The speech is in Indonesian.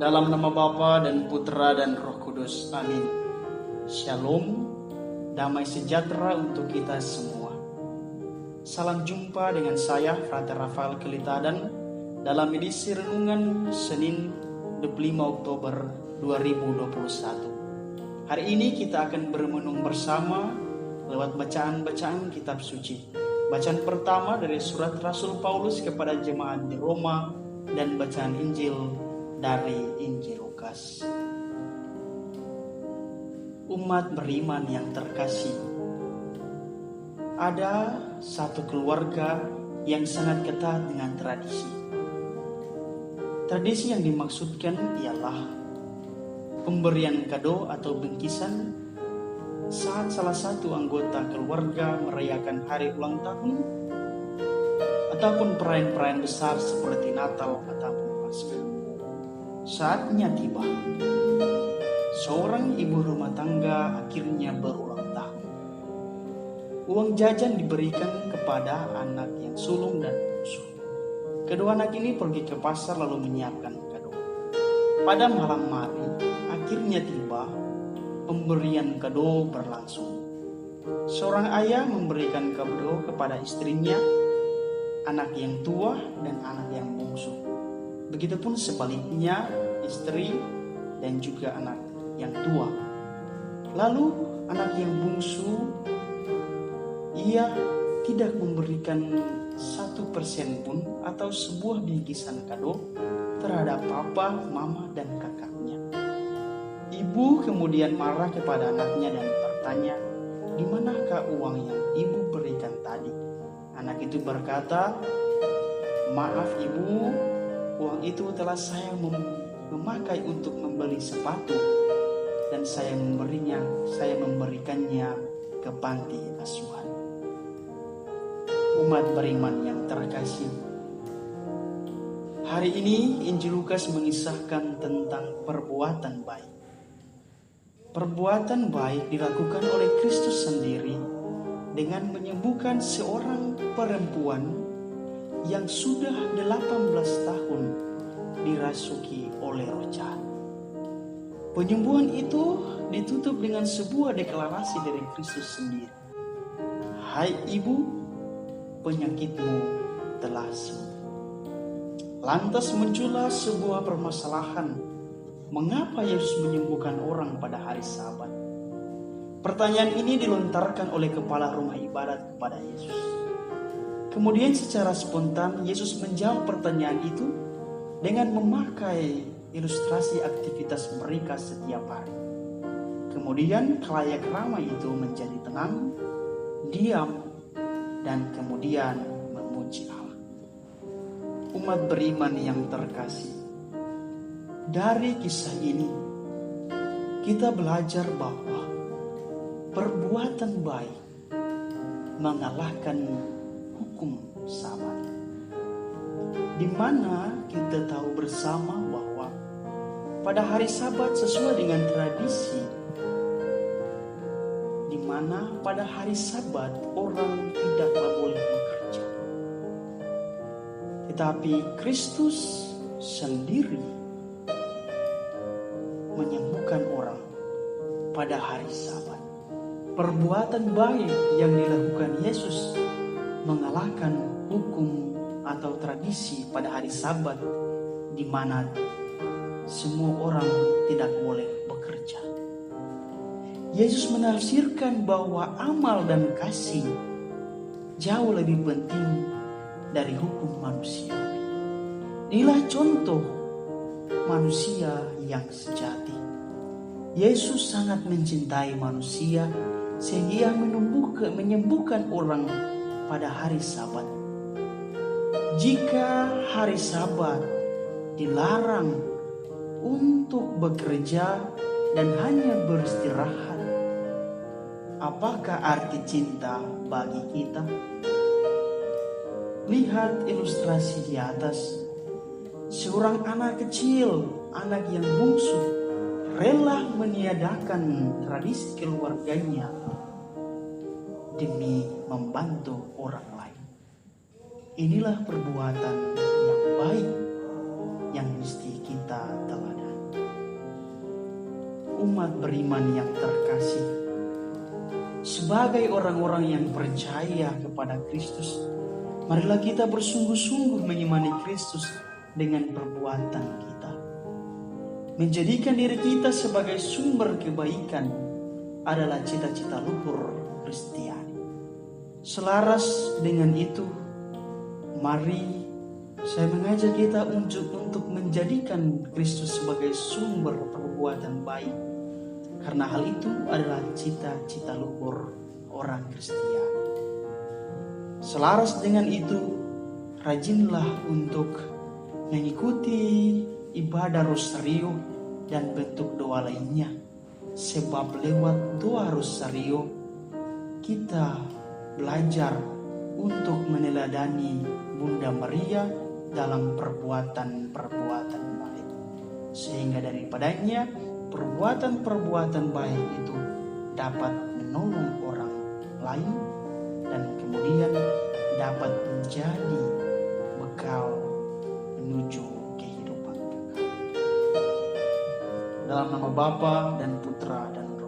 Dalam nama Bapa dan Putra dan Roh Kudus. Amin. Shalom, damai sejahtera untuk kita semua. Salam jumpa dengan saya, Frater Rafael Kelitadan, dalam edisi Renungan Senin 25 Oktober 2021. Hari ini kita akan bermenung bersama lewat bacaan-bacaan kitab suci. Bacaan pertama dari surat Rasul Paulus kepada jemaat di Roma dan bacaan Injil dari Injil Lukas. Umat beriman yang terkasih, ada satu keluarga yang sangat ketat dengan tradisi. Tradisi yang dimaksudkan ialah pemberian kado atau bingkisan saat salah satu anggota keluarga merayakan hari ulang tahun ataupun perayaan-perayaan besar seperti Natal ataupun Paskah. Saatnya tiba, seorang ibu rumah tangga akhirnya berulang tahun. Uang jajan diberikan kepada anak yang sulung dan bungsu. Kedua anak ini pergi ke pasar lalu menyiapkan kado. Pada malam hari, akhirnya tiba, pemberian kado berlangsung. Seorang ayah memberikan kado kepada istrinya, anak yang tua dan anak yang bungsu. Begitupun sebaliknya, istri dan juga anak yang tua. Lalu anak yang bungsu, ia tidak memberikan 1% pun atau sebuah bingkisan kado terhadap papa, mama, dan kakaknya. Ibu kemudian marah kepada anaknya dan bertanya, "Di manakah uang yang ibu berikan tadi?" Anak itu berkata, "Maaf ibu, uang itu telah saya memakai untuk membeli sepatu dan saya memberikannya ke panti asuhan." Umat beriman yang terkasih, hari ini Injil Lukas mengisahkan tentang perbuatan baik. Perbuatan baik dilakukan oleh Kristus sendiri dengan menyembuhkan seorang perempuan yang sudah 18 tahun dirasuki oleh roh jahat. Penyembuhan itu ditutup dengan sebuah deklarasi dari Kristus sendiri. "Hai ibu, penyakitmu telah sembuh." Lantas muncullah sebuah permasalahan. Mengapa Yesus menyembuhkan orang pada hari Sabat? Pertanyaan ini dilontarkan oleh kepala rumah ibadat kepada Yesus. Kemudian secara spontan Yesus menjawab pertanyaan itu dengan memakai ilustrasi aktivitas mereka setiap hari. Kemudian khalayak ramai itu menjadi tenang, diam, dan kemudian memuji Allah. Umat beriman yang terkasih, dari kisah ini kita belajar bahwa perbuatan baik mengalahkan hukum Sabat, di mana kita tahu bersama bahwa pada hari Sabat sesuai dengan tradisi, di mana pada hari Sabat orang tidaklah boleh bekerja. Tetapi Kristus sendiri menyembuhkan orang pada hari Sabat. Perbuatan baik yang dilakukan Yesus mengalahkan hukum atau tradisi pada hari Sabat, di mana semua orang tidak boleh bekerja. Yesus menafsirkan bahwa amal dan kasih jauh lebih penting dari hukum manusia. Inilah contoh manusia yang sejati. Yesus sangat mencintai manusia sehingga menyembuhkan orang pada hari Sabat. Jika hari Sabat dilarang untuk bekerja dan hanya beristirahat, apakah arti cinta bagi kita? Lihat ilustrasi di atas. Seorang anak kecil, anak yang bungsu, rela meniadakan tradisi keluarganya demi membantu orang lain. Inilah perbuatan yang baik yang mesti kita teladan. umat beriman yang terkasih, sebagai orang-orang yang percaya kepada Kristus, marilah kita bersungguh-sungguh menyemani Kristus dengan perbuatan kita. Menjadikan diri kita sebagai sumber kebaikan adalah cita-cita luhur Kristiani. Selaras dengan itu, mari saya mengajak kita untuk menjadikan Kristus sebagai sumber perbuatan baik. Karena hal itu adalah cita-cita luhur orang Kristiani. Selaras dengan itu, rajinlah untuk mengikuti ibadah rosario dan bentuk doa lainnya. Sebab lewat doa rosario, kita belajar untuk meneladani Bunda Maria dalam perbuatan-perbuatan baik. Sehingga daripadanya perbuatan-perbuatan baik itu dapat menolong orang lain dan kemudian dapat menjadi bekal menuju kehidupan kekal. Dalam nama Bapa dan Putra dan Roh